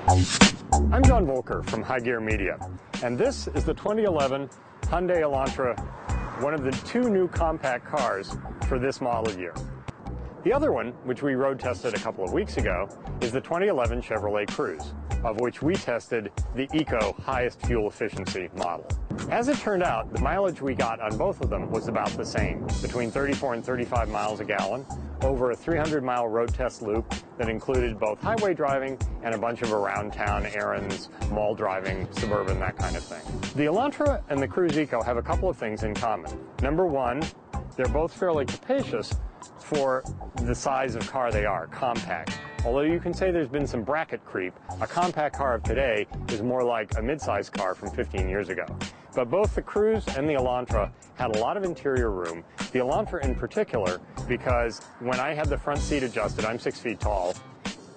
I'm John Volker from High Gear Media, and this is the 2011 Hyundai Elantra, one of the two new compact cars for this model year. The other one, which we road tested a couple of weeks ago, is the 2011 Chevrolet Cruze, of which we tested the Eco highest fuel efficiency model. As it turned out, the mileage we got on both of them was about the same, between 34 and 35 miles a gallon, over a 300-mile road test loop that included both highway driving and a bunch of around-town errands, mall driving, suburban, that kind of thing. The Elantra and the Cruze Eco have a couple of things in common. Number one, they're both fairly capacious for the size of car they are, compact. Although you can say there's been some bracket creep, a compact car of today is more like a mid-sized car from 15 years ago. But both the Cruze and the Elantra had a lot of interior room. The Elantra in particular, because when I had the front seat adjusted, I'm 6 feet tall,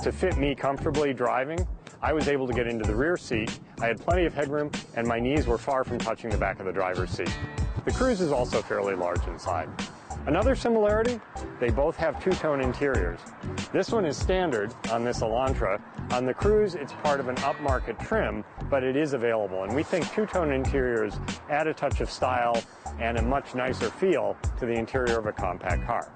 to fit me comfortably driving, I was able to get into the rear seat. I had plenty of headroom, and my knees were far from touching the back of the driver's seat. The Cruze is also fairly large inside. Another similarity, they both have two-tone interiors. This one is standard on this Elantra. On the Cruze, it's part of an upmarket trim, but it is available. And we think two-tone interiors add a touch of style and a much nicer feel to the interior of a compact car.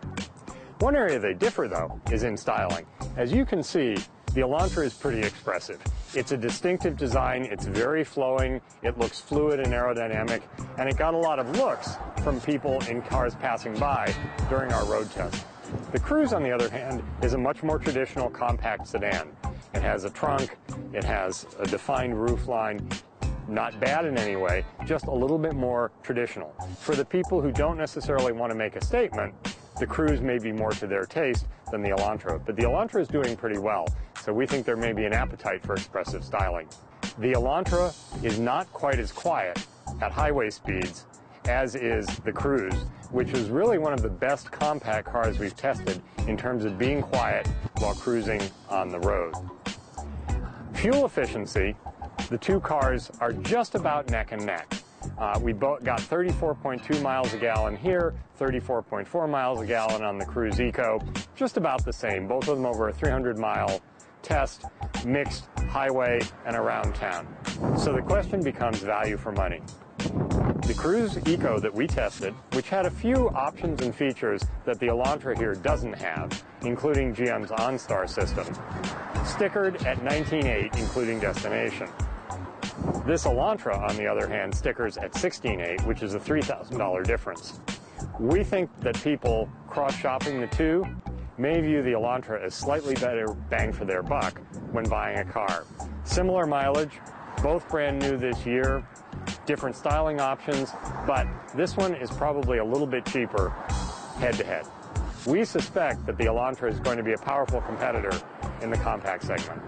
One area they differ, though, is in styling. As you can see, the Elantra is pretty expressive. It's a distinctive design, it's very flowing, it looks fluid and aerodynamic, and it got a lot of looks from people in cars passing by during our road test. The Cruze, on the other hand, is a much more traditional compact sedan. It has a trunk, it has a defined roofline, not bad in any way, just a little bit more traditional. For the people who don't necessarily want to make a statement, the Cruze may be more to their taste than the Elantra, but the Elantra is doing pretty well, so we think there may be an appetite for expressive styling. The Elantra is not quite as quiet at highway speeds as is the Cruze, which is really one of the best compact cars we've tested in terms of being quiet while cruising on the road. Fuel efficiency, the two cars are just about neck and neck. We both got 34.2 miles a gallon here, 34.4 miles a gallon on the Cruze Eco, just about the same, both of them over a 300-mile test, mixed highway and around town. So the question becomes value for money. The Cruze Eco that we tested, which had a few options and features that the Elantra here doesn't have, including GM's OnStar system, stickered at $19,800, including destination. This Elantra, on the other hand, stickers at $16,800, which is a $3,000 difference. We think that people cross-shopping the two may view the Elantra as slightly better bang for their buck when buying a car. Similar mileage, both brand new this year, different styling options, but this one is probably a little bit cheaper head-to-head. We suspect that the Elantra is going to be a powerful competitor in the compact segment.